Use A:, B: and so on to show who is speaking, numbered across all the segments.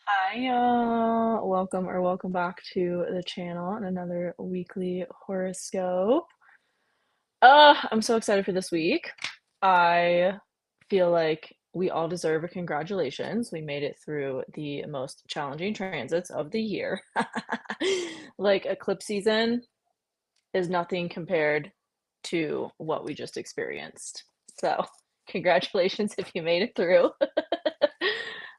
A: Hi, welcome back to the channel and another weekly horoscope. I'm so excited for this week. I feel like we all deserve a congratulations. We made it through the most challenging transits of the year. Like eclipse season is nothing compared to what we just experienced. So, congratulations if you made it through.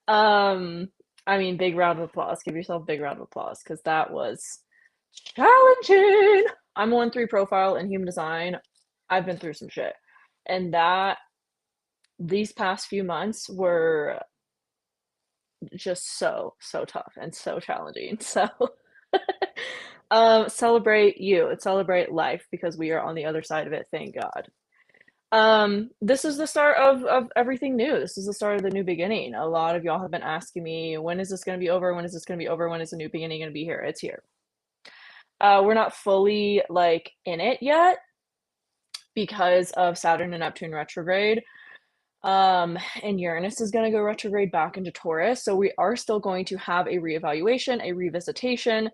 A: Um, I mean, big round of applause. Give yourself a big round of applause because that was challenging. I'm a 1-3 profile in human design. I've been through some shit. And that these past few months were just so tough and so challenging. So celebrate you and celebrate life because we are on the other side of it, thank God. This is the start of everything new. This is the start of the new beginning. A lot of y'all have been asking me, when is this going to be over? When is this going to be over? When is the new beginning going to be here? It's here. We're not fully like in it yet because of Saturn and Neptune retrograde. And Uranus is going to go retrograde back into Taurus. So we are still going to have a reevaluation, a revisitation.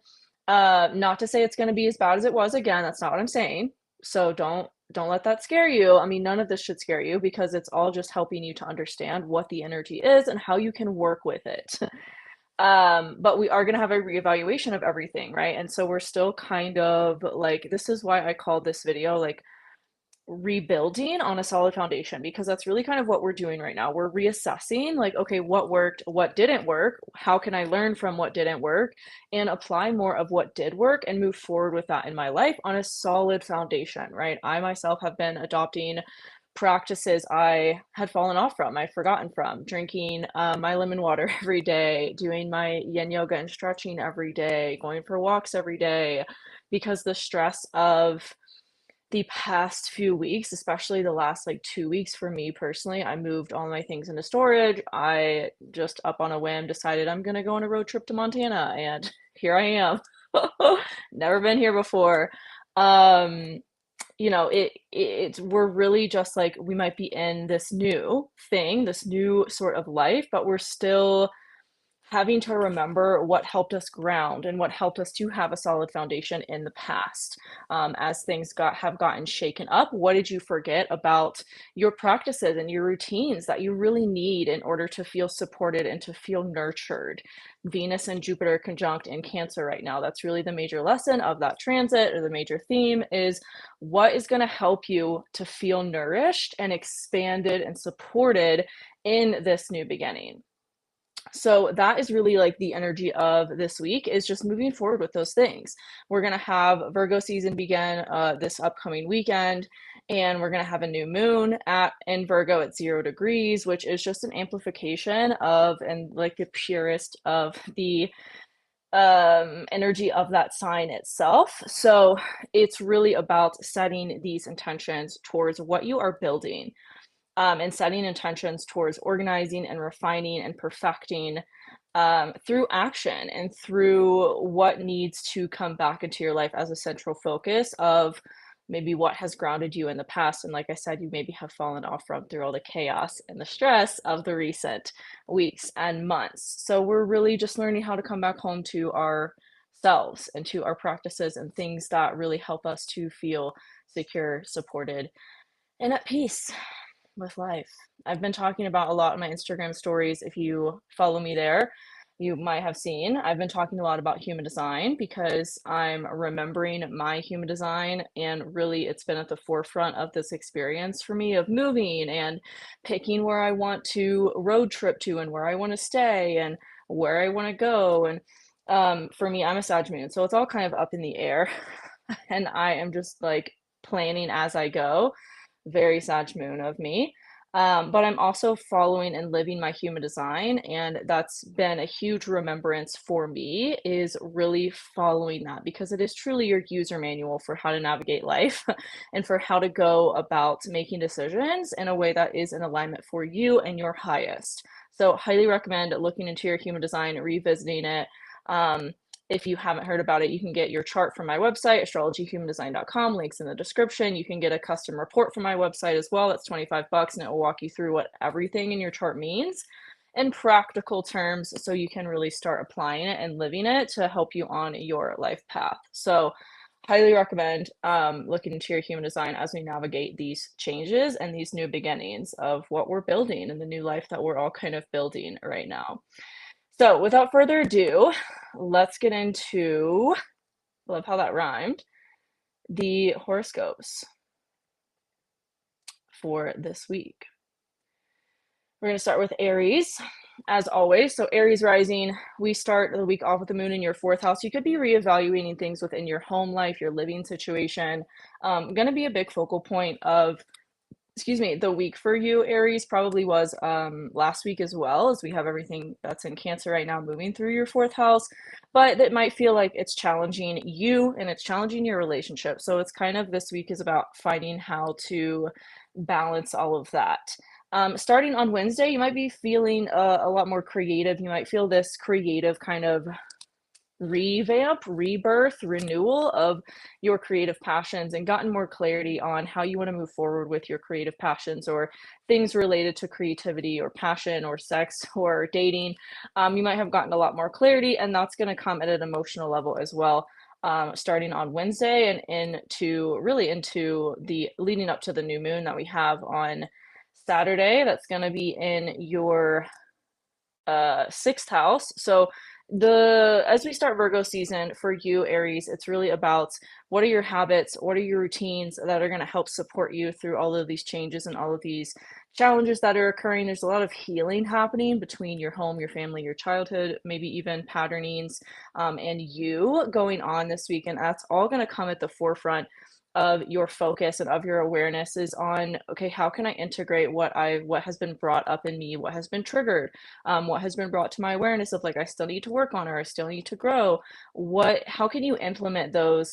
A: Not to say it's going to be as bad as it was again. That's not what I'm saying. So don't let that scare you. I mean, none of this should scare you because it's all just helping you to understand what the energy is and how you can work with it. But we are going to have a reevaluation of everything, right? And so we're still kind of like, this is why I called this video like rebuilding on a solid foundation, because that's really kind of what we're doing right now. We're reassessing, like, okay, what worked, what didn't work, how can I learn from what didn't work and apply more of what did work and move forward with that in my life on a solid foundation, right? I myself have been adopting practices I had fallen off from, I'd forgotten from, drinking my lemon water every day, doing my yin yoga and stretching every day, going for walks every day, because the stress of the past few weeks, especially the last like 2 weeks for me personally, I moved all my things into storage. I just up on a whim decided I'm gonna go on a road trip to Montana, and here I am. Never been here before. Um, it's we're really just like we might be in this new thing, this new sort of life, but we're still having to remember what helped us ground and what helped us to have a solid foundation in the past. As things have gotten shaken up, what did you forget about your practices and your routines that you really need in order to feel supported and to feel nurtured? Venus and Jupiter conjunct in Cancer right now, that's really the major lesson of that transit, or the major theme is what is going to help you to feel nourished and expanded and supported in this new beginning. So that is really like the energy of this week, is just moving forward with those things. We're going to have Virgo season begin this upcoming weekend, and we're going to have a new moon at in Virgo at 0 degrees, which is just an amplification of and like the purest of the energy of that sign itself. So it's really about setting these intentions towards what you are building, and setting intentions towards organizing and refining and perfecting, through action and through what needs to come back into your life as a central focus of maybe what has grounded you in the past. And like I said, you maybe have fallen off from through all the chaos and the stress of the recent weeks and months. So we're really just learning how to come back home to ourselves and to our practices and things that really help us to feel secure, supported, and at peace with life. I've been talking about a lot in my Instagram stories. If you follow me there, you might have seen I've been talking a lot about human design because I'm remembering my human design, and really it's been at the forefront of this experience for me of moving and picking where I want to road trip to and where I want to stay and where I want to go. And for me, I'm a Sag moon, so it's all kind of up in the air. And I am just like planning as I go. Very Sag moon of me. But I'm also following and living my human design, and that's been a huge remembrance for me, is really following that, because it is truly your user manual for how to navigate life and for how to go about making decisions in a way that is in alignment for you and your highest. So highly recommend looking into your human design, revisiting it. Um, if you haven't heard about it, you can get your chart from my website, astrologyhumandesign.com, links in the description. You can get a custom report from my website as well. That's $25 and it will walk you through what everything in your chart means in practical terms so you can really start applying it and living it to help you on your life path. So highly recommend looking into your human design as we navigate these changes and these new beginnings of what we're building and the new life that we're all kind of building right now. So without further ado, let's get into, love how that rhymed, the horoscopes for this week. We're going to start with Aries, as always. So Aries Rising, we start the week off with the moon in your fourth house. You could be reevaluating things within your home life, your living situation. Going to be a big focal point of, the week for you, Aries, probably was last week as well, as we have everything that's in Cancer right now moving through your fourth house. But it might feel like it's challenging you and it's challenging your relationship. So it's kind of, this week is about finding how to balance all of that. Starting on Wednesday, you might be feeling a lot more creative. You might feel this creative kind of revamp, rebirth, renewal of your creative passions and gotten more clarity on how you want to move forward with your creative passions or things related to creativity or passion or sex or dating. You might have gotten a lot more clarity, and that's going to come at an emotional level as well. Starting on Wednesday and into the leading up to the new moon that we have on Saturday. That's going to be in your sixth house. So as we start Virgo season for you, Aries, it's really about what are your habits, what are your routines that are going to help support you through all of these changes and all of these challenges that are occurring. There's a lot of healing happening between your home, your family, your childhood, maybe even patternings, and you going on this week. And that's all going to come at the forefront of your focus and of your awareness is on, okay, how can I integrate what has been brought up in me, what has been triggered, what has been brought to my awareness of, like, I still need to work on, or I still need to grow. How can you implement those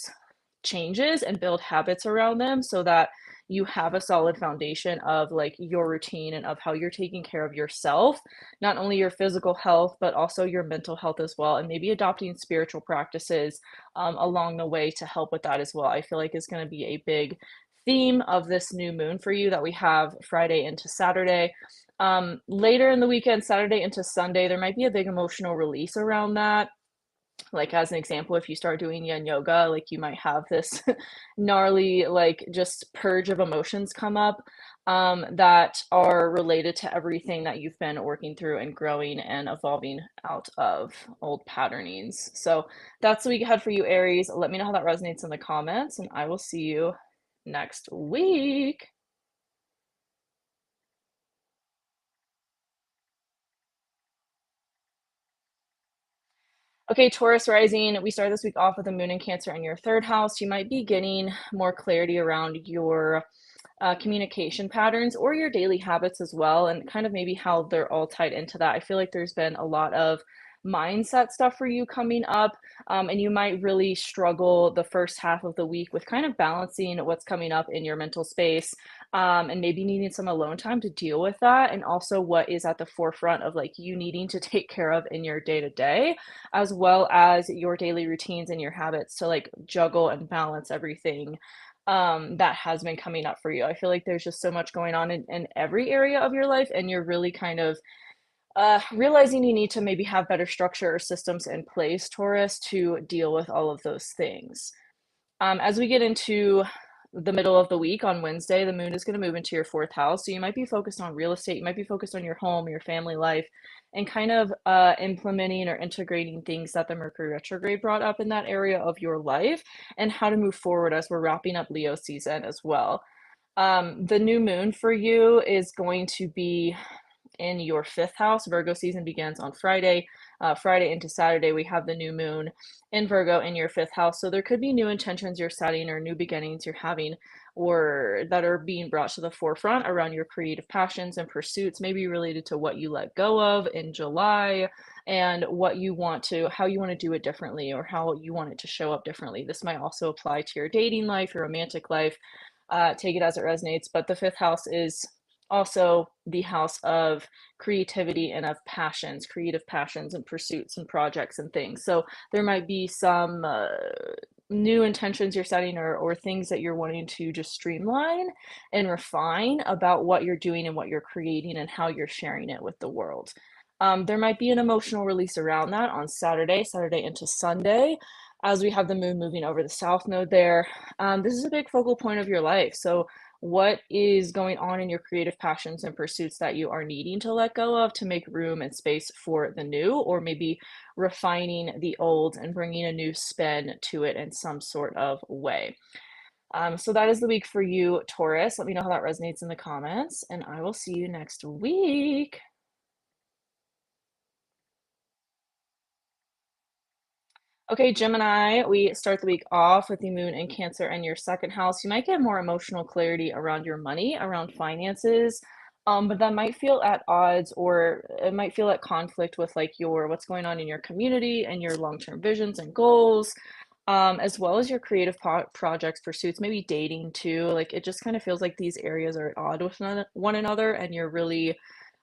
A: changes and build habits around them so that you have a solid foundation of, like, your routine and of how you're taking care of yourself, not only your physical health, but also your mental health as well, and maybe adopting spiritual practices along the way to help with that as well. I feel like is going to be a big theme of this new moon for you that we have Friday into Saturday. Later in the weekend, Saturday into Sunday, there might be a big emotional release around that. Like, as an example, if you start doing yin yoga, like, you might have this gnarly, like, just purge of emotions come up that are related to everything that you've been working through and growing and evolving out of old patternings. So that's the week ahead for you, Aries. Let me know how that resonates in the comments, and I will see you next week. Okay, Taurus Rising, we start this week off with the moon in Cancer in your third house. You might be getting more clarity around your communication patterns or your daily habits as well, and kind of maybe how they're all tied into that. I feel like there's been a lot of mindset stuff for you coming up, and you might really struggle the first half of the week with kind of balancing what's coming up in your mental space, and maybe needing some alone time to deal with that, and also what is at the forefront of, like, you needing to take care of in your day to day, as well as your daily routines and your habits to, like, juggle and balance everything that has been coming up for you. I feel like there's just so much going on in every area of your life, and you're really kind of realizing you need to maybe have better structure or systems in place, Taurus, to deal with all of those things. As we get into the middle of the week on Wednesday, the moon is going to move into your fourth house. So you might be focused on real estate. You might be focused on your home, your family life, and kind of implementing or integrating things that the Mercury retrograde brought up in that area of your life and how to move forward as we're wrapping up Leo season as well. The new moon for you is going to be in your fifth house. Virgo season begins on Friday. Friday into Saturday, we have the new moon in Virgo in your fifth house. So there could be new intentions you're setting or new beginnings you're having or that are being brought to the forefront around your creative passions and pursuits, maybe related to what you let go of in July and how you want to do it differently or how you want it to show up differently. This might also apply to your dating life, your romantic life. Take it as it resonates. But the fifth house is also the house of creativity and of passions, creative passions and pursuits and projects and things. So there might be some new intentions you're setting or things that you're wanting to just streamline and refine about what you're doing and what you're creating and how you're sharing it with the world. There might be an emotional release around that on Saturday into Sunday, as we have the moon moving over the south node there. This is a big focal point of your life. So what is going on in your creative passions and pursuits that you are needing to let go of to make room and space for the new, or maybe refining the old and bringing a new spin to it in some sort of way. So that is the week for you, Taurus. Let me know how that resonates in the comments, and I will see you next week. Okay, Gemini, we start the week off with the moon in Cancer and your second house. You might get more emotional clarity around your money, around finances, but that might feel at odds, or it might feel at conflict with like your what's going on in your community and your long-term visions and goals, as well as your creative projects, pursuits, maybe dating too. Like it just kind of feels like these areas are at odds with one another, and you're really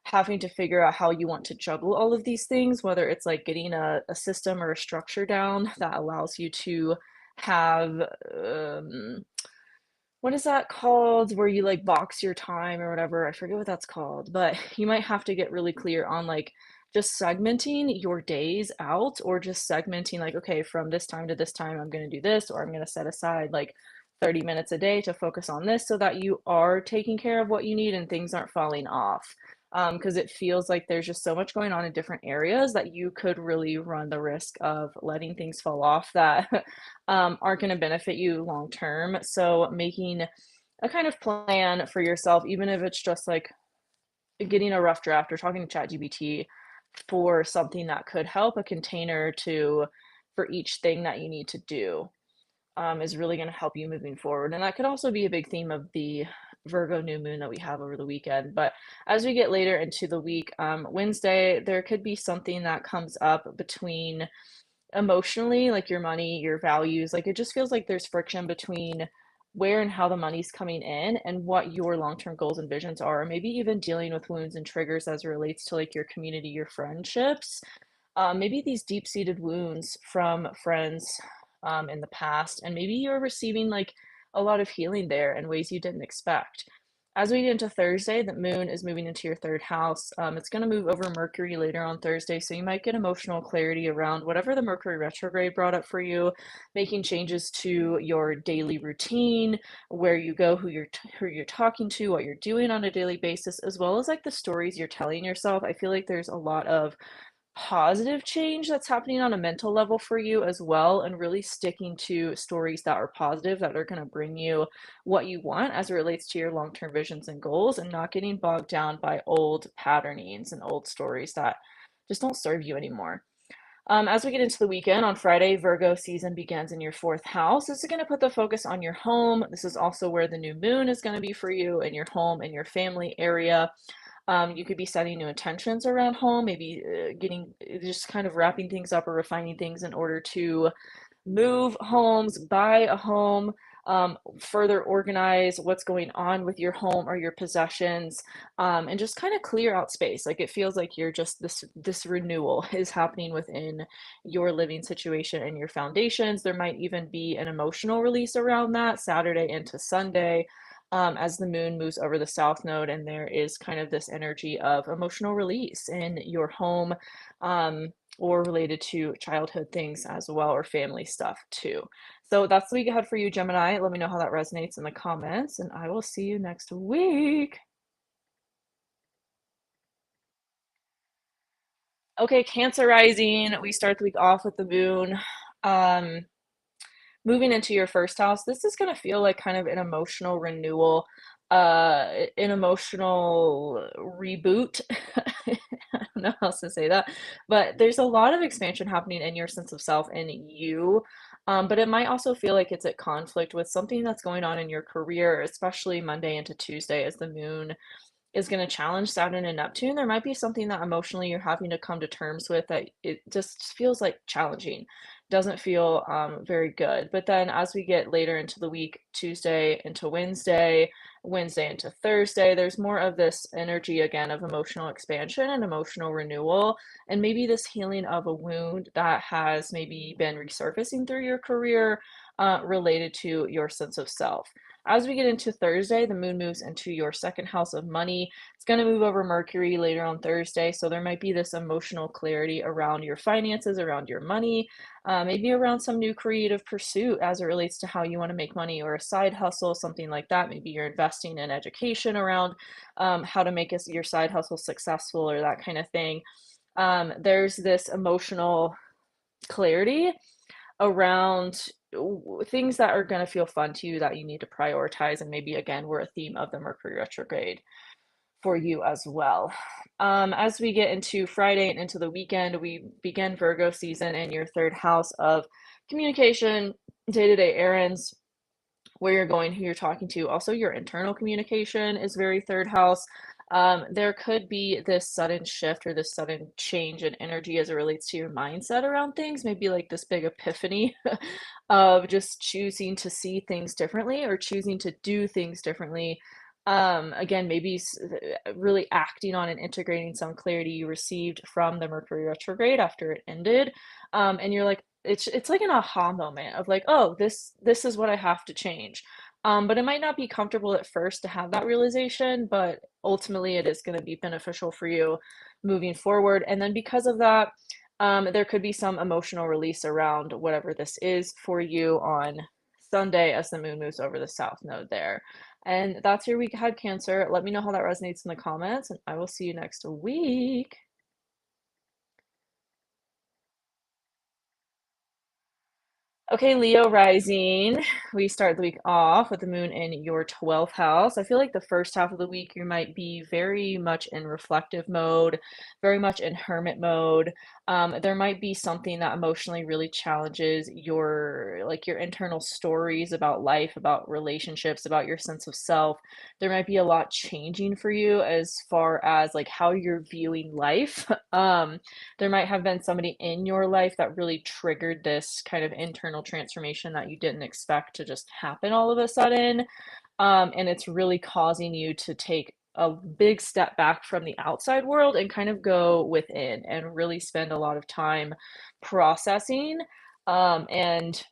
A: having to figure out how you want to juggle all of these things, whether it's like getting a system or a structure down that allows you to have what is that called, where you like box your time or whatever. I forget what that's called, but you might have to get really clear on like just segmenting your days out, or just segmenting like, okay, from this time to this time I'm going to do this, or I'm going to set aside like 30 minutes a day to focus on this, so that you are taking care of what you need and things aren't falling off. Because it feels like there's just so much going on in different areas that you could really run the risk of letting things fall off that aren't going to benefit you long term. So making a kind of plan for yourself, even if it's just like getting a rough draft or talking to ChatGPT for something that could help, a container to for each thing that you need to do, is really going to help you moving forward. And that could also be a big theme of the Virgo new moon that we have over the weekend. But as we get later into the week, Wednesday, there could be something that comes up between emotionally, like your money, your values. Like it just feels like there's friction between where and how the money's coming in and what your long-term goals and visions are, or maybe even dealing with wounds and triggers as it relates to like your community, your friendships, maybe these deep-seated wounds from friends in the past, and maybe you're receiving like a lot of healing there in ways you didn't expect. As we get into Thursday, the moon is moving into your third house. It's going to move over Mercury later on Thursday, so you might get emotional clarity around whatever the Mercury retrograde brought up for you, making changes to your daily routine, where you go, who you're talking to, what you're doing on a daily basis, as well as like the stories you're telling yourself. I feel like there's a lot of positive change that's happening on a mental level for you as well, and really sticking to stories that are positive, that are going to bring you what you want as it relates to your long-term visions and goals, and not getting bogged down by old patternings and old stories that just don't serve you anymore. As we get into the weekend, on Friday, Virgo season begins in your fourth house. This is going to put the focus on your home. This is also where the new moon is going to be for you, in your home, in your family area. You could be setting new intentions around home, maybe getting just kind of wrapping things up or refining things in order to move homes, buy a home, further organize what's going on with your home or your possessions, and just kind of clear out space. Like it feels like you're just this renewal is happening within your living situation and your foundations. There might even be an emotional release around that Saturday into Sunday. As the moon moves over the south node, and there is kind of this energy of emotional release in your home, or related to childhood things as well, or family stuff too. So that's the week ahead for you, Gemini. Let me know how that resonates in the comments, and I will see you next week. Okay, Cancer Rising. We start the week off with the moon. Um, Moving into your first house, this is going to feel like kind of an emotional renewal, an emotional reboot. I don't know how else to say that, but there's a lot of expansion happening in your sense of self and you. But it might also feel like it's at conflict with something that's going on in your career, especially Monday into Tuesday, as the moon is going to challenge Saturn and Neptune. There might be something that emotionally you're having to come to terms with, that it just feels like challenging, doesn't feel very good. But then as we get later into the week, Tuesday into Wednesday, Wednesday into Thursday, there's more of this energy again of emotional expansion and emotional renewal, and maybe this healing of a wound that has maybe been resurfacing through your career, related to your sense of self. As we get into Thursday, the moon moves into your second house of money. It's going to move over Mercury later on Thursday. So there might be this emotional clarity around your finances, around your money, maybe around some new creative pursuit as it relates to how you want to make money or a side hustle, something like that. Maybe you're investing in education around how to make your side hustle successful or that kind of thing. There's this emotional clarity around things that are going to feel fun to you that you need to prioritize. And maybe, again, we're a theme of the Mercury retrograde for you as well. As we get into Friday and into the weekend, we begin Virgo season in your third house of communication, day-to-day errands, where you're going, who you're talking to. Also, your internal communication is very third house. There could be this sudden shift or this sudden change in energy as it relates to your mindset around things, maybe like this big epiphany of just choosing to see things differently or choosing to do things differently. Again, maybe really acting on and integrating some clarity you received from the Mercury retrograde after it ended. And you're like, it's like an aha moment of like, oh, this is what I have to change. But it might not be comfortable at first to have that realization, but ultimately it is going to be beneficial for you moving forward. And then because of that, there could be some emotional release around whatever this is for you on Sunday as the moon moves over the south node there. And that's your week ahead, Cancer. Let me know how that resonates in the comments, and I will see you next week. Okay, Leo rising. We start the week off with the moon in your 12th house. I feel like the first half of the week you might be very much in reflective mode, very much in hermit mode. There might be something that emotionally really challenges your internal stories about life, about relationships, about your sense of self. There might be a lot changing for you as far as like how you're viewing life. There might have been somebody in your life that really triggered this kind of internal transformation that you didn't expect to just happen all of a sudden. And it's really causing you to take a big step back from the outside world and kind of go within and really spend a lot of time processing and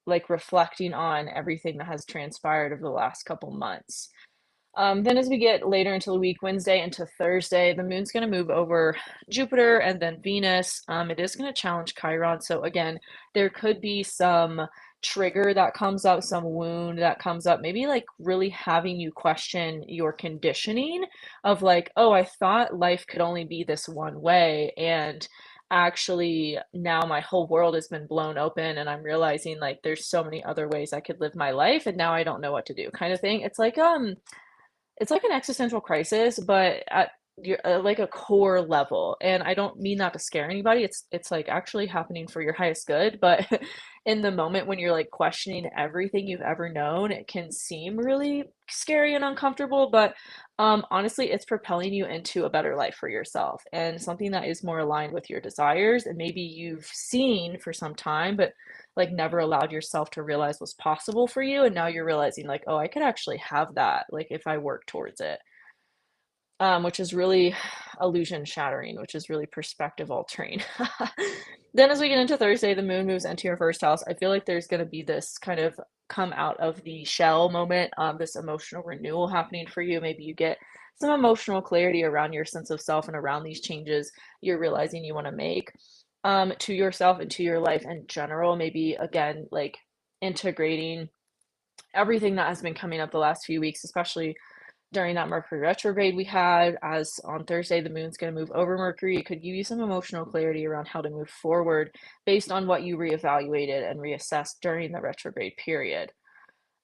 A: like reflecting on everything that has transpired over the last couple months. Then as we get later into the week, Wednesday into Thursday, the moon's going to move over Jupiter and then Venus. It is going to challenge Chiron. So again, there could be some trigger that comes up, some wound that comes up, maybe like really having you question your conditioning of like, oh, I thought life could only be this one way. And actually now my whole world has been blown open and I'm realizing like there's so many other ways I could live my life and now I don't know what to do kind of thing. It's like an existential crisis, but at your like a core level. And I don't mean that to scare anybody. It's like actually happening for your highest good. But in the moment when you're like questioning everything you've ever known, it can seem really scary and uncomfortable. But honestly, it's propelling you into a better life for yourself and something that is more aligned with your desires and maybe you've seen for some time, but like never allowed yourself to realize was possible for you. And now you're realizing like, oh, I could actually have that, like if I work towards it. Which is really illusion shattering, which is really perspective altering. Then as we get into Thursday, the moon moves into your first house. I feel like there's going to be this kind of come out of the shell moment, this emotional renewal happening for you. Maybe you get some emotional clarity around your sense of self and around these changes you're realizing you want to make to yourself and to your life in general. Maybe again, like integrating everything that has been coming up the last few weeks, especially during that Mercury retrograde we had, as on Thursday, the moon's going to move over Mercury. It could give you some emotional clarity around how to move forward based on what you reevaluated and reassessed during the retrograde period.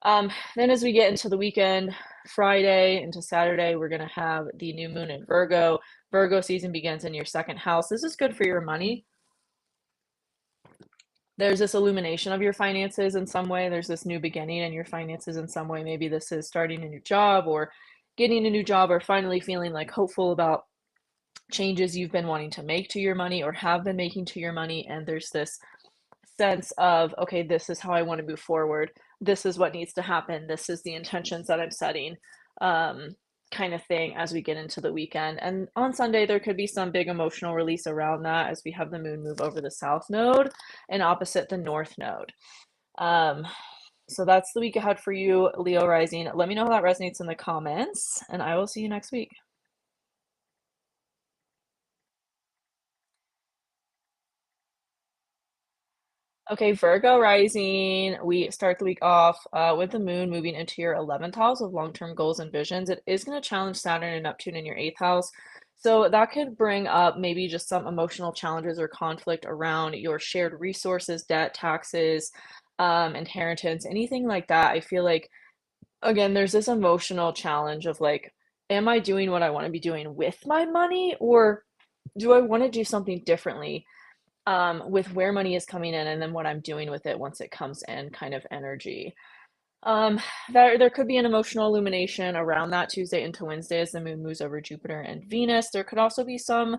A: Then as we get into the weekend, Friday into Saturday, we're going to have the new moon in Virgo. Virgo season begins in your second house. This is good for your money. There's this illumination of your finances in some way. There's this new beginning in your finances in some way. Maybe this is starting a new job or getting a new job or finally feeling like hopeful about changes you've been wanting to make to your money or have been making to your money. And there's this sense of, okay, this is how I want to move forward. This is what needs to happen. This is the intentions that I'm setting. Kind of thing as we get into the weekend. And on Sunday, there could be some big emotional release around that as we have the moon move over the south node and opposite the north node. Um, So that's the week ahead for you, Leo Rising. Let me know how that resonates in the comments, and I will see you next week. Okay, Virgo Rising, we start the week off with the moon moving into your 11th house of long-term goals and visions. It is going to challenge Saturn and Neptune in your 8th house. So that could bring up maybe just some emotional challenges or conflict around your shared resources, debt, taxes, inheritance, anything like that. I feel like, again, there's this emotional challenge of like, am I doing what I want to be doing with my money, or do I want to do something differently? With where money is coming in and then what I'm doing with it once it comes in kind of energy. Um, there could be an emotional illumination around that Tuesday into Wednesday as the moon moves over Jupiter and Venus. There could also be some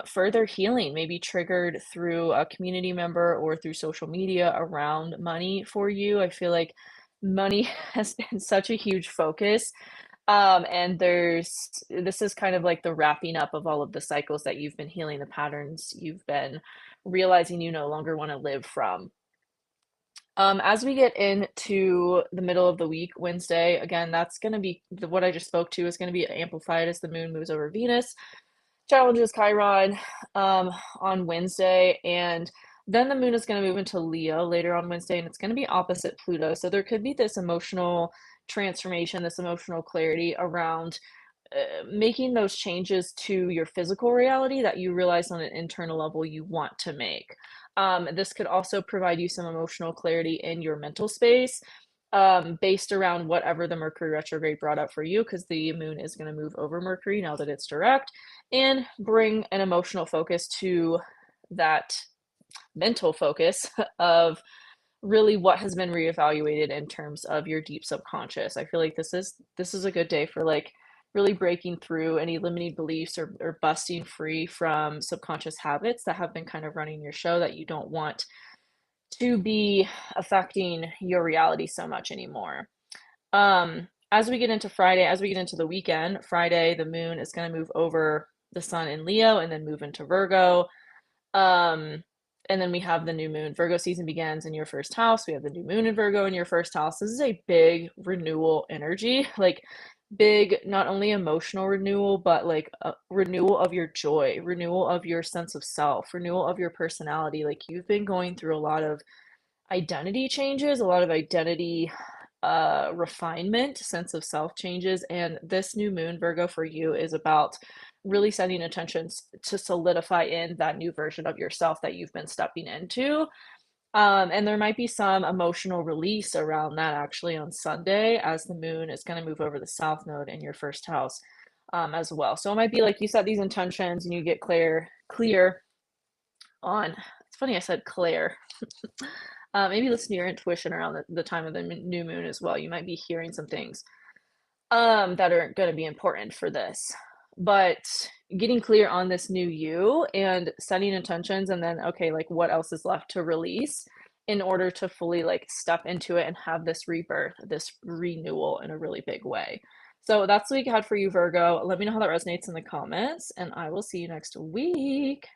A: further healing, maybe triggered through a community member or through social media around money for you. I feel like money has been such a huge focus, and this is kind of like the wrapping up of all of the cycles that you've been healing, the patterns you've been realizing you no longer want to live from. As we get into the middle of the week, Wednesday, again, that's going to be what I just spoke to is going to be amplified as the moon moves over Venus, challenges Chiron on Wednesday, and then the moon is going to move into Leo later on Wednesday, and it's going to be opposite Pluto. So there could be this emotional transformation, this emotional clarity around making those changes to your physical reality that you realize on an internal level you want to make. This could also provide you some emotional clarity in your mental space, based around whatever the Mercury retrograde brought up for you, because the moon is going to move over Mercury now that it's direct and bring an emotional focus to that mental focus of really what has been reevaluated in terms of your deep subconscious. I feel like this is a good day for like really breaking through any limiting beliefs or busting free from subconscious habits that have been kind of running your show that you don't want to be affecting your reality so much anymore. As we get into Friday, as we get into the weekend, Friday, the moon is going to move over the sun in Leo and then move into Virgo. Um, and then we have the new moon. Virgo season begins in your first house. We have the new moon in Virgo in your first house. This is a big renewal energy, like big, not only emotional renewal, but like a renewal of your joy, renewal of your sense of self, renewal of your personality. Like you've been going through a lot of identity changes, a lot of identity refinement, sense of self changes, and this new moon Virgo for you is about really setting intentions to solidify in that new version of yourself that you've been stepping into. And there might be some emotional release around that actually on Sunday as the moon is going to move over the south node in your first house, as well. So it might be like you set these intentions and you get clear on, it's funny I said clear. Maybe listen to your intuition around the time of the new moon as well. You might be hearing some things that are going to be important for this. But getting clear on this new you and setting intentions, and then, okay, like what else is left to release in order to fully like step into it and have this rebirth, this renewal in a really big way. So that's the week ahead for you, Virgo. Let me know how that resonates in the comments, and I will see you next week.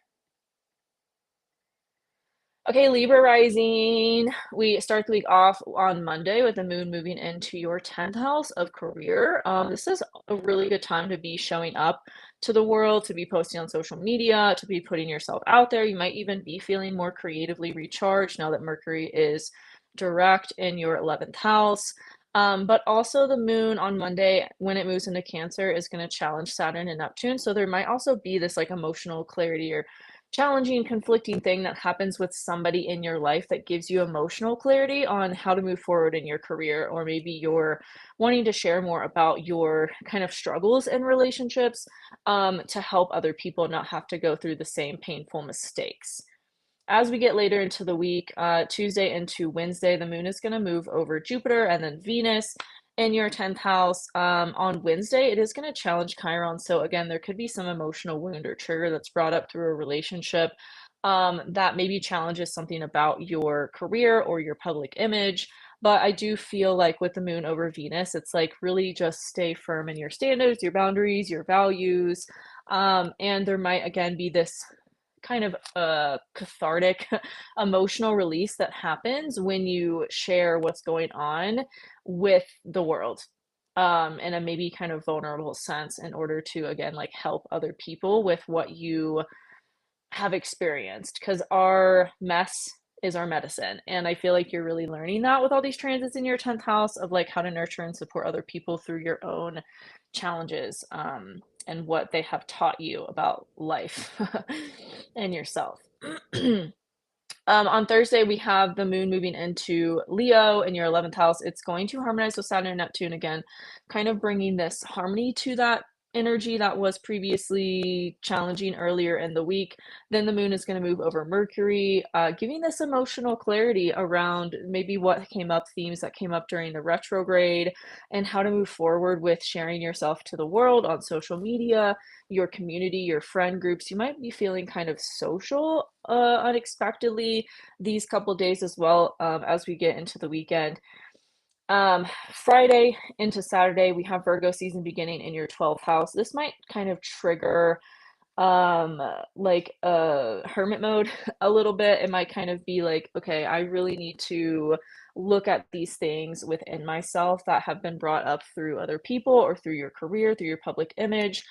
A: Okay, Libra Rising. We start the week off on Monday with the moon moving into your 10th house of career. This is a really good time to be showing up to the world, to be posting on social media, to be putting yourself out there. You might even be feeling more creatively recharged now that Mercury is direct in your 11th house. But also the moon on Monday, when it moves into Cancer, is going to challenge Saturn and Neptune. So there might also be this like emotional clarity or challenging, conflicting thing that happens with somebody in your life that gives you emotional clarity on how to move forward in your career, or maybe you're wanting to share more about your kind of struggles in relationships, to help other people not have to go through the same painful mistakes. As we get later into the week, Tuesday into Wednesday, the moon is going to move over Jupiter and then Venus in your 10th house. On Wednesday, it is going to challenge Chiron. So, again, there could be some emotional wound or trigger that's brought up through a relationship, that maybe challenges something about your career or your public image. But I do feel like with the moon over Venus, it's like really just stay firm in your standards, your boundaries, your values. And there might again be this kind of a cathartic emotional release that happens when you share what's going on with the world, in a maybe kind of vulnerable sense, in order to, again, like, help other people with what you have experienced, because our mess is our medicine. And I feel like you're really learning that with all these transits in your 10th house, of like how to nurture and support other people through your own challenges, and what they have taught you about life and yourself. On Thursday, we have the moon moving into Leo in your 11th house. It's going to harmonize with Saturn and Neptune again, kind of bringing this harmony to that energy that was previously challenging earlier in the week. Then the moon is going to move over Mercury, giving this emotional clarity around maybe what came up, themes that came up during the retrograde, and how to move forward with sharing yourself to the world on social media, your community, your friend groups. You might be feeling kind of social unexpectedly these couple days as well, as we get into the weekend. Friday into Saturday, we have Virgo season beginning in your 12th house. This might kind of trigger like hermit mode a little bit. It might kind of be like, okay, I really need to look at these things within myself that have been brought up through other people or through your career, through your public image.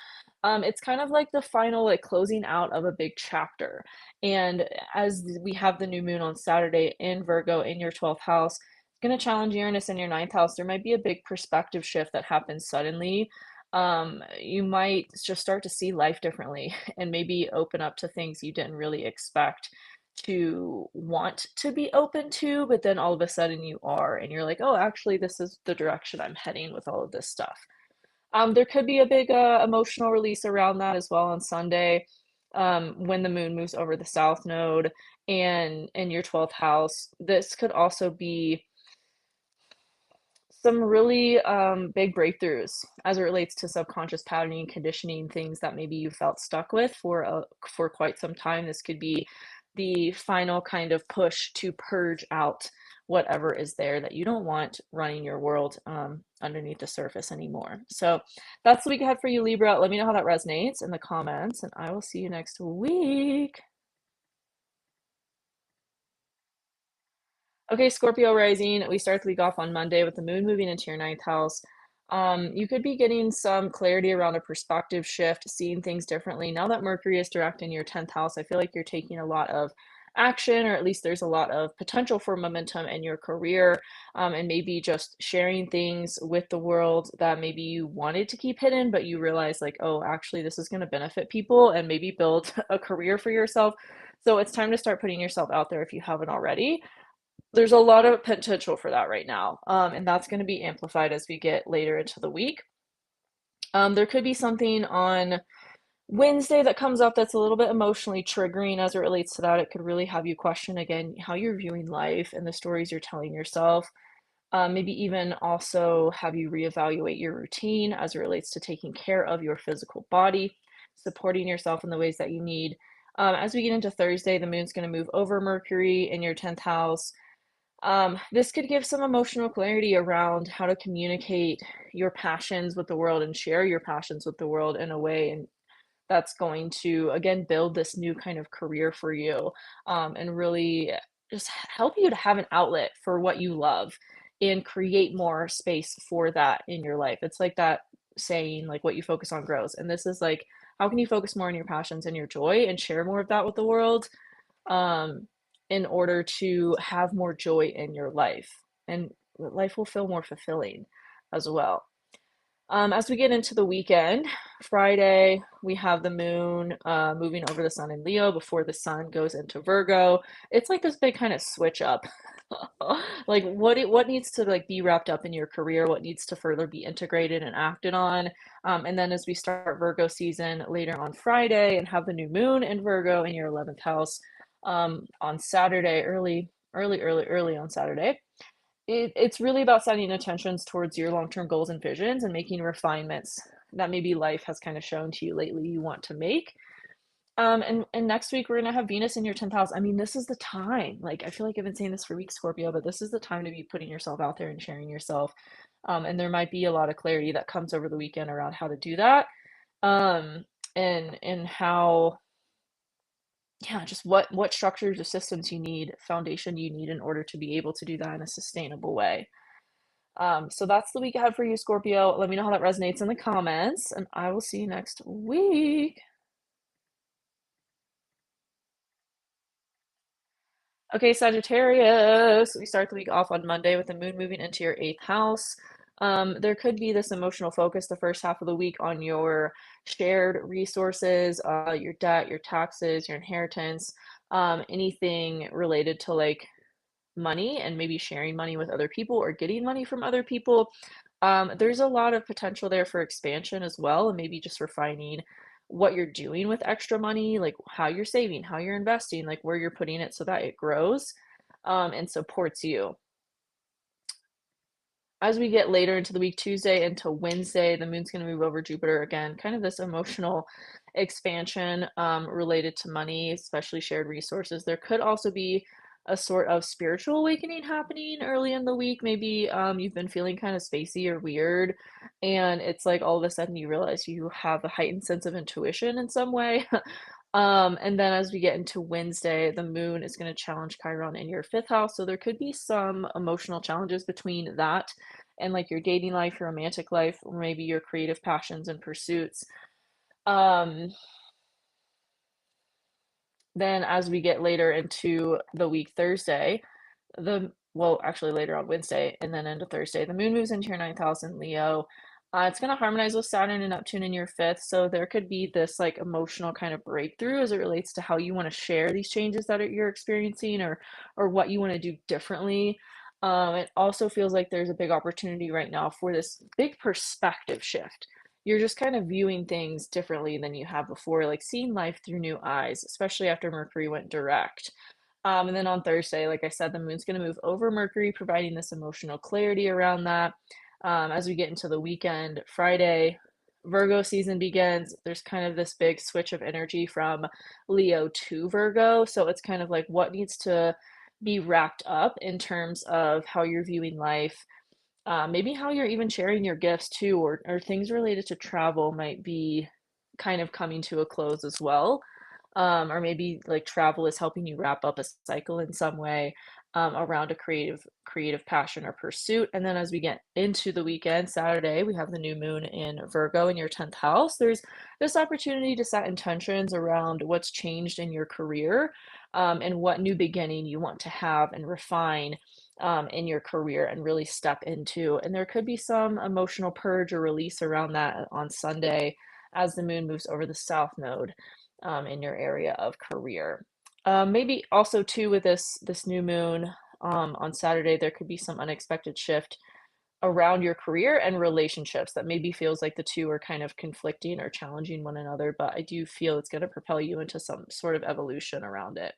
A: It's kind of like the final, like, closing out of a big chapter. And as we have the new moon on Saturday in Virgo in your 12th house, it's going to challenge Uranus in your 9th house. There might be a big perspective shift that happens suddenly. You might just start to see life differently and maybe open up to things you didn't really expect to want to be open to, but then all of a sudden you are, and you're like, oh, actually, this is the direction I'm heading with all of this stuff. There could be a big emotional release around that as well on Sunday, when the moon moves over the south node and in your 12th house. This could also be some really big breakthroughs as it relates to subconscious patterning, conditioning, things that maybe you felt stuck with for quite some time. This could be the final kind of push to purge out whatever is there that you don't want running your world, underneath the surface anymore. So that's the week ahead for you, Libra. Let me know how that resonates in the comments, and I will see you next week. Okay, Scorpio rising. We start the week off on Monday with the moon moving into your 9th house. You could be getting some clarity around a perspective shift, seeing things differently. Now that Mercury is direct in your 10th house, I feel like you're taking a lot of action, or at least there's a lot of potential for momentum in your career, and maybe just sharing things with the world that maybe you wanted to keep hidden, but you realize, like, oh, actually, this is going to benefit people and maybe build a career for yourself. So it's time to start putting yourself out there if you haven't already. There's a lot of potential for that right now, and that's going to be amplified as we get later into the week. There could be something on Wednesday that comes up that's a little bit emotionally triggering as it relates to that. It could really have you question again how you're viewing life and the stories you're telling yourself. Maybe even also have you reevaluate your routine as it relates to taking care of your physical body, supporting yourself in the ways that you need. As we get into Thursday, the moon's going to move over Mercury in your 10th house. This could give some emotional clarity around how to communicate your passions with the world and share your passions with the world in a way and that's going to, again, build this new kind of career for you, and really just help you to have an outlet for what you love and create more space for that in your life. It's like that saying, like, what you focus on grows. And this is like, how can you focus more on your passions and your joy and share more of that with the world? um, in order to have more joy in your life, and life will feel more fulfilling as well. As we get into the weekend, Friday, we have the moon moving over the sun in Leo before the sun goes into Virgo. It's like this big kind of switch up. Like what needs to, like, be wrapped up in your career, what needs to further be integrated and acted on. And then as we start Virgo season later on Friday and have the new moon in Virgo in your 11th house, on Saturday, early on Saturday. It's really about setting intentions towards your long-term goals and visions and making refinements that maybe life has kind of shown to you lately you want to make. And next week we're gonna have Venus in your 10th house. I mean, this is the time. Like, I feel like I've been saying this for weeks, Scorpio, but this is the time to be putting yourself out there and sharing yourself. And there might be a lot of clarity that comes over the weekend around how to do that. Um, and how yeah, just what structures or systems you need, foundation you need in order to be able to do that in a sustainable way. So that's the week ahead for you, Scorpio. Let me know how that resonates in the comments, and I will see you next week. Okay, Sagittarius, we start the week off on Monday with the moon moving into your eighth house. There could be this emotional focus the first half of the week on your shared resources, your debt, your taxes, your inheritance, anything related to like money and maybe sharing money with other people or getting money from other people. There's a lot of potential there for expansion as well, and maybe just refining what you're doing with extra money, like how you're saving, how you're investing, like where you're putting it so that it grows and supports you. As we get later into the week, Tuesday into Wednesday, the moon's going to move over Jupiter again, kind of this emotional expansion related to money, especially shared resources. There could also be a sort of spiritual awakening happening early in the week. Maybe you've been feeling kind of spacey or weird, and it's like all of a sudden you realize you have a heightened sense of intuition in some way. And then as we get into Wednesday, the moon is going to challenge Chiron in your fifth house. So there could be some emotional challenges between that and like your dating life, your romantic life, or maybe your creative passions and pursuits. Um, then as we get later into the week, Thursday, well, actually later on Wednesday and then into Thursday, the moon moves into your ninth house in Leo. It's going to harmonize with Saturn and Neptune in your fifth. So there could be this like emotional kind of breakthrough as it relates to how you want to share these changes that you're experiencing or what you want to do differently. It also feels like there's a big opportunity right now for this big perspective shift. You're just kind of viewing things differently than you have before, like seeing life through new eyes, especially after Mercury went direct. And then on Thursday, like I said, the moon's going to move over Mercury, providing this emotional clarity around that. As we get into the weekend, Friday, Virgo season begins. There's kind of this big switch of energy from Leo to Virgo. So it's kind of like what needs to be wrapped up in terms of how you're viewing life, maybe how you're even sharing your gifts too, or things related to travel might be kind of coming to a close as well. Or maybe like travel is helping you wrap up a cycle in some way around a creative passion or pursuit. And then as we get into the weekend, Saturday, we have the new moon in Virgo in your 10th house. There's this opportunity to set intentions around what's changed in your career and what new beginning you want to have and refine in your career and really step into. And there could be some emotional purge or release around that on Sunday as the moon moves over the south node in your area of career. Maybe also too with this new moon on Saturday, there could be some unexpected shift around your career and relationships that maybe feels like the two are kind of conflicting or challenging one another, but I do feel it's going to propel you into some sort of evolution around it.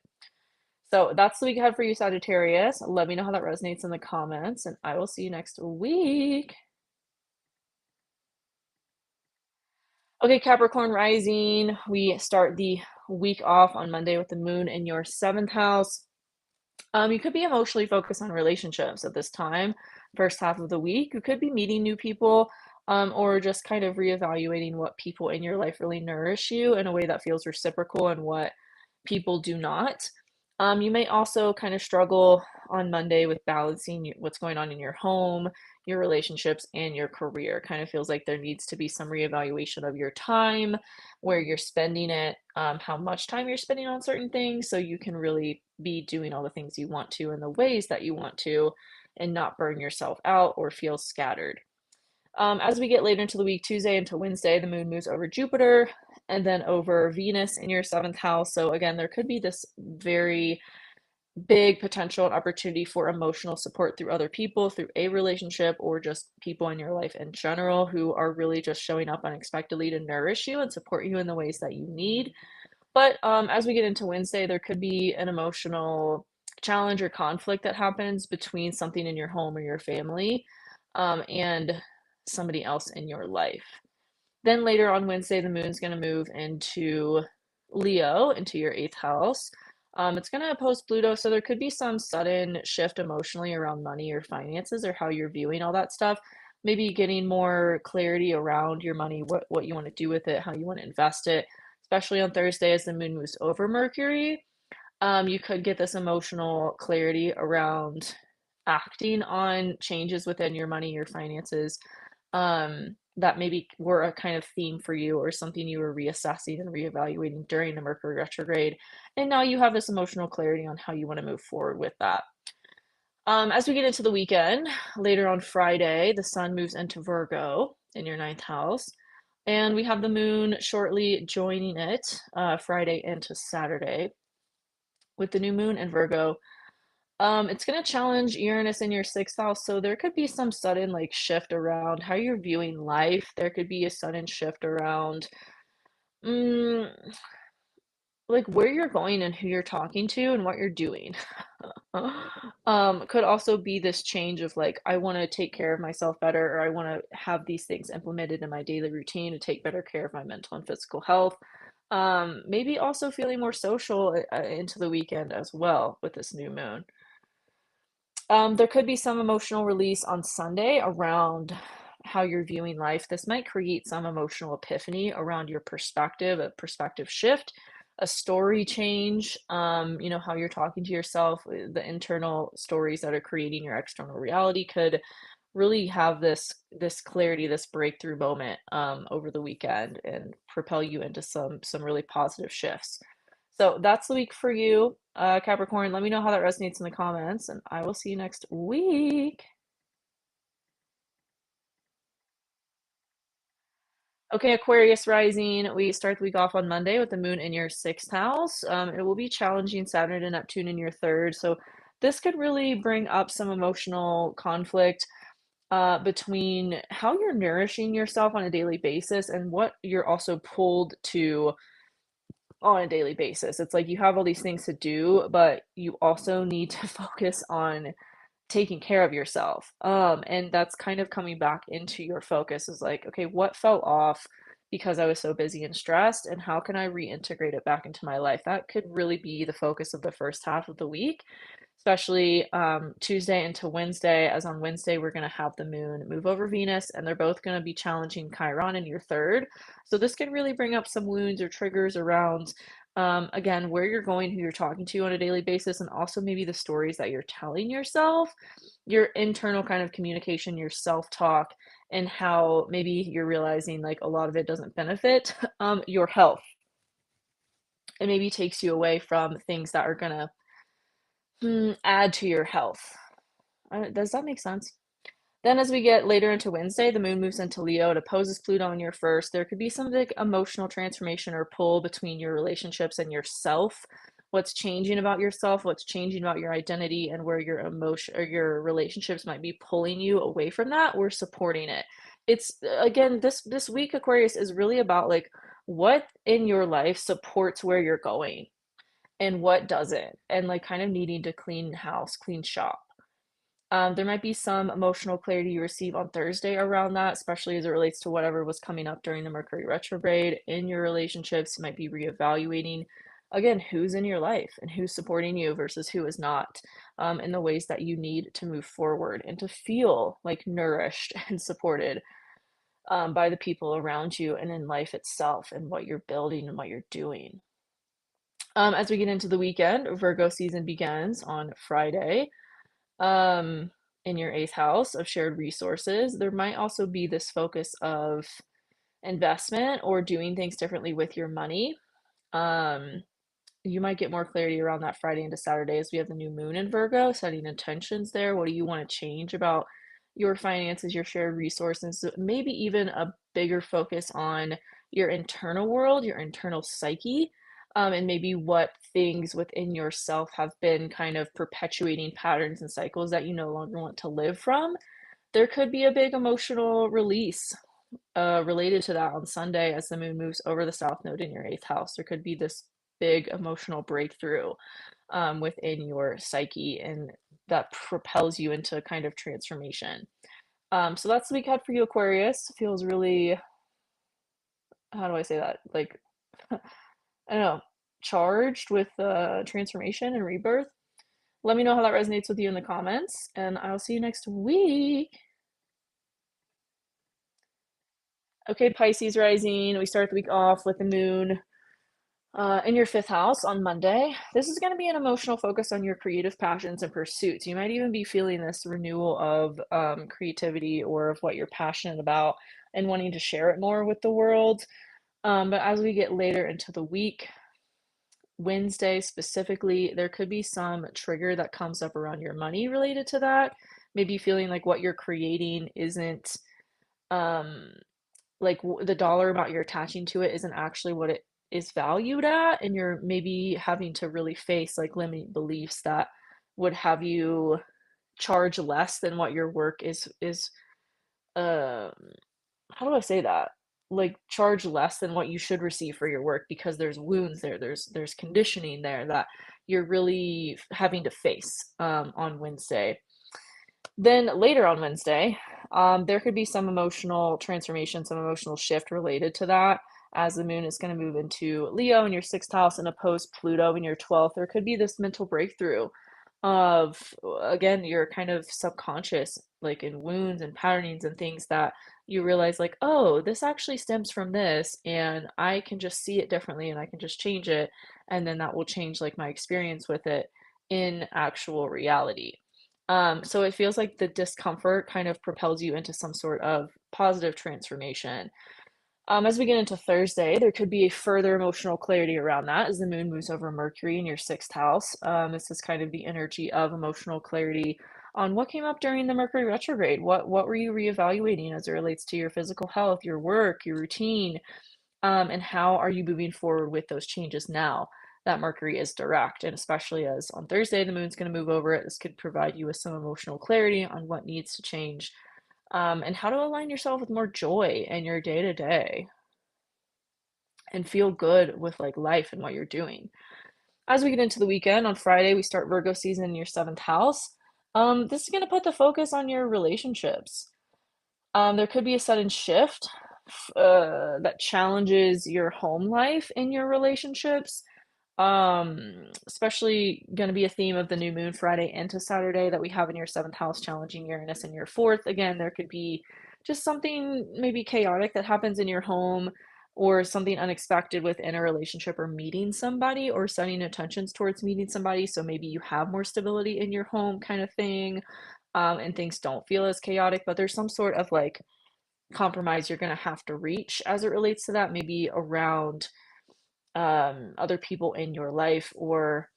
A: So that's the week ahead for you, Sagittarius. Let me know how that resonates in the comments, and I will see you next week. Okay, Capricorn Rising, we start the week off on Monday with the moon in your seventh house. You could be emotionally focused on relationships at this time, first half of the week. You could be meeting new people, or just kind of reevaluating what people in your life really nourish you in a way that feels reciprocal and what people do not. You may also kind of struggle on Monday with balancing what's going on in your home, your relationships, and your career. Kind of feels like there needs to be some reevaluation of your time, where you're spending it, how much time you're spending on certain things, so you can really be doing all the things you want to in the ways that you want to and not burn yourself out or feel scattered. As we get later into the week, Tuesday into Wednesday, the moon moves over Jupiter and then over Venus in your seventh house. So, again, there could be this very big potential and opportunity for emotional support through other people, through a relationship, or just people in your life in general who are really just showing up unexpectedly to nourish you and support you in the ways that you need. But as we get into Wednesday, there could be an emotional challenge or conflict that happens between something in your home or your family and somebody else in your life. Then later on Wednesday, the moon's going to move into Leo, into your eighth house. It's going to oppose Pluto, so there could be some sudden shift emotionally around money or finances or how you're viewing all that stuff. Maybe getting more clarity around your money, what you want to do with it, how you want to invest it, especially on Thursday as the moon moves over Mercury. You could get this emotional clarity around acting on changes within your money, your finances, that maybe were a kind of theme for you or something you were reassessing and reevaluating during the Mercury retrograde. And now you have this emotional clarity on how you want to move forward with that. As we get into the weekend, later on Friday, the sun moves into Virgo in your ninth house. And we have the moon shortly joining it Friday into Saturday. With the new moon in Virgo, it's going to challenge Uranus in your sixth house. So there could be some sudden like shift around how you're viewing life. There could be a sudden shift around mm, like where you're going and who you're talking to and what you're doing. Could also be this change of like, I want to take care of myself better, or I want to have these things implemented in my daily routine to take better care of my mental and physical health. Maybe also feeling more social into the weekend as well with this new moon. There could be some emotional release on Sunday around how you're viewing life. This might create some emotional epiphany around your perspective, a perspective shift, a story change, how you're talking to yourself, the internal stories that are creating your external reality could really have this clarity, this breakthrough moment over the weekend and propel you into some really positive shifts. So that's the week for you, Capricorn. Let me know how that resonates in the comments, and I will see you next week. Okay, Aquarius Rising. We start the week off on Monday with the moon in your sixth house. It will be challenging Saturn and Neptune in your third. So this could really bring up some emotional conflict between how you're nourishing yourself on a daily basis and what you're also pulled to on a daily basis. It's like you have all these things to do, but you also need to focus on taking care of yourself. And that's kind of coming back into your focus is like, okay, what fell off because I was so busy and stressed, and how can I reintegrate it back into my life? That could really be the focus of the first half of the week, especially Tuesday into Wednesday, as on Wednesday, we're going to have the moon move over Venus, and they're both going to be challenging Chiron in your third. So this can really bring up some wounds or triggers around, again, where you're going, who you're talking to on a daily basis, and also maybe the stories that you're telling yourself, your internal kind of communication, your self-talk, and how maybe you're realizing like a lot of it doesn't benefit your health. It maybe takes you away from things that are going to add to your health. Does that make sense? Then as we get later into Wednesday, the moon moves into Leo. It opposes Pluto in your first. There could be some big emotional transformation or pull between your relationships and yourself. What's changing about yourself, what's changing about your identity, and where your emotion or your relationships might be pulling you away from that or supporting it. It's again, this week, Aquarius, is really about like what in your life supports where you're going and what doesn't, and like kind of needing to clean house, clean shop. There might be some emotional clarity you receive on Thursday around that, especially as it relates to whatever was coming up during the Mercury retrograde in your relationships. You might be reevaluating, again, who's in your life and who's supporting you versus who is not, in the ways that you need to move forward and to feel like nourished and supported by the people around you and in life itself and what you're building and what you're doing. As we get into the weekend, Virgo season begins on Friday. In your eighth house of shared resources, there might also be this focus of investment or doing things differently with your money. Um, you might get more clarity around that Friday into Saturday as we have the new moon in Virgo, setting intentions there. What do you want to change about your finances, your shared resources? Maybe even a bigger focus on your internal world, your internal psyche, and maybe what things within yourself have been kind of perpetuating patterns and cycles that you no longer want to live from. There could be a big emotional release related to that on Sunday as the moon moves over the south node in your eighth house. There could be this big emotional breakthrough within your psyche, and that propels you into kind of transformation. So that's the week ahead for you, Aquarius. Feels really, how do I say that? Like, I don't know, charged with transformation and rebirth. Let me know how that resonates with you in the comments, and I'll see you next week. Okay, Pisces rising. We start the week off with the moon In your fifth house on Monday, this is going to be an emotional focus on your creative passions and pursuits. You might even be feeling this renewal of creativity or of what you're passionate about and wanting to share it more with the world. But as we get later into the week, Wednesday specifically, there could be some trigger that comes up around your money related to that. Maybe feeling like what you're creating isn't um, like the dollar amount you're attaching to it isn't actually what it is valued at, and you're maybe having to really face like limiting beliefs that would have you charge less than what your work is um how do I say that? Like charge less than what you should receive for your work because there's wounds there, there's conditioning there that you're really having to face on Wednesday. Then later on Wednesday, there could be some emotional transformation, some emotional shift related to that, as the moon is going to move into Leo in your sixth house and oppose Pluto in your 12th. There could be this mental breakthrough of, again, your kind of subconscious, like in wounds and patternings and things that you realize, like, oh, this actually stems from this, and I can just see it differently and I can just change it. And then that will change like my experience with it in actual reality. So it feels like the discomfort kind of propels you into some sort of positive transformation. As we get into Thursday, there could be a further emotional clarity around that as the moon moves over Mercury in your sixth house. This is kind of the energy of emotional clarity on what came up during the Mercury retrograde. What were you reevaluating as it relates to your physical health, your work, your routine, and how are you moving forward with those changes now that Mercury is direct? And especially as on Thursday, the moon's going to move over it, this could provide you with some emotional clarity on what needs to change and how to align yourself with more joy in your day to day and feel good with like life and what you're doing. As we get into the weekend, on Friday, we start Virgo season in your seventh house. This is going to put the focus on your relationships. There could be a sudden shift that challenges your home life in your relationships. Especially going to be a theme of the new moon Friday into Saturday that we have in your seventh house, challenging Uranus in your fourth. Again, there could be just something maybe chaotic that happens in your home or something unexpected within a relationship or meeting somebody or setting intentions towards meeting somebody. So maybe you have more stability in your home kind of thing. And things don't feel as chaotic, but there's some sort of like compromise you're going to have to reach as it relates to that, maybe around other people in your life, or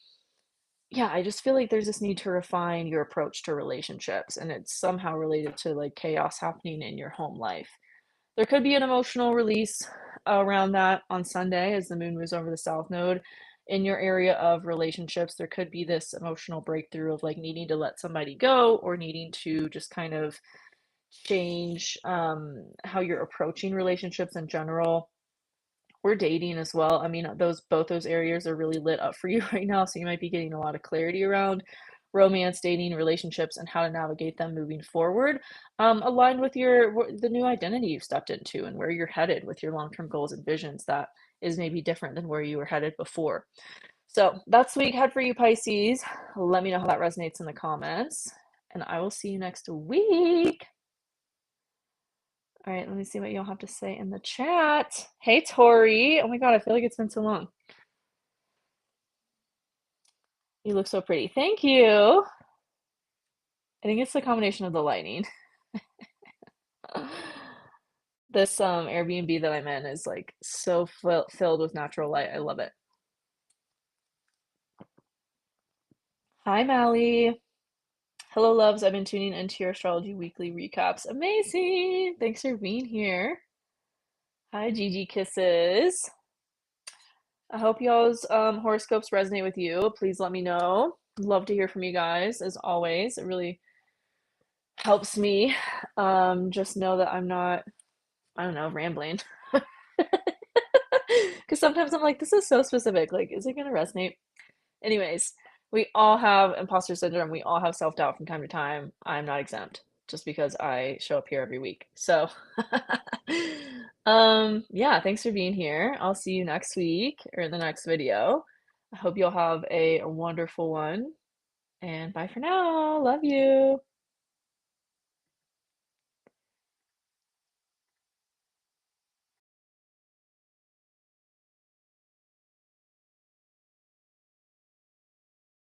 A: yeah, I just feel like there's this need to refine your approach to relationships, and it's somehow related to like chaos happening in your home life. There could be an emotional release around that on Sunday as the moon moves over the south node in your area of relationships. There could be this emotional breakthrough of like needing to let somebody go or needing to just kind of change how you're approaching relationships in general. We're dating as well. I mean, those both those areas are really lit up for you right now, so you might be getting a lot of clarity around romance, dating, relationships, and how to navigate them moving forward, aligned with the new identity you've stepped into and where you're headed with your long-term goals and visions that is maybe different than where you were headed before. So that's the week ahead for you, Pisces. Let me know how that resonates in the comments, and I will see you next week. All right, let me see what y'all have to say in the chat. Hey, Tori. Oh my God, I feel like it's been so long. You look so pretty. Thank you. I think it's the combination of the lighting. This Airbnb that I'm in is like so filled with natural light. I love it. Hi, Mally. Hello, loves. I've been tuning into your astrology weekly recaps. Amazing. Thanks for being here. Hi, Gigi Kisses. I hope y'all's horoscopes resonate with you. Please let me know. Love to hear from you guys, as always. It really helps me. Just know that I'm not, I don't know, rambling. Because sometimes I'm like, this is so specific. Like, is it going to resonate? Anyways, we all have imposter syndrome. We all have self-doubt from time to time. I'm not exempt just because I show up here every week. So, yeah, thanks for being here. I'll see you next week or in the next video. I hope you'll have a wonderful one. And bye for now. Love you.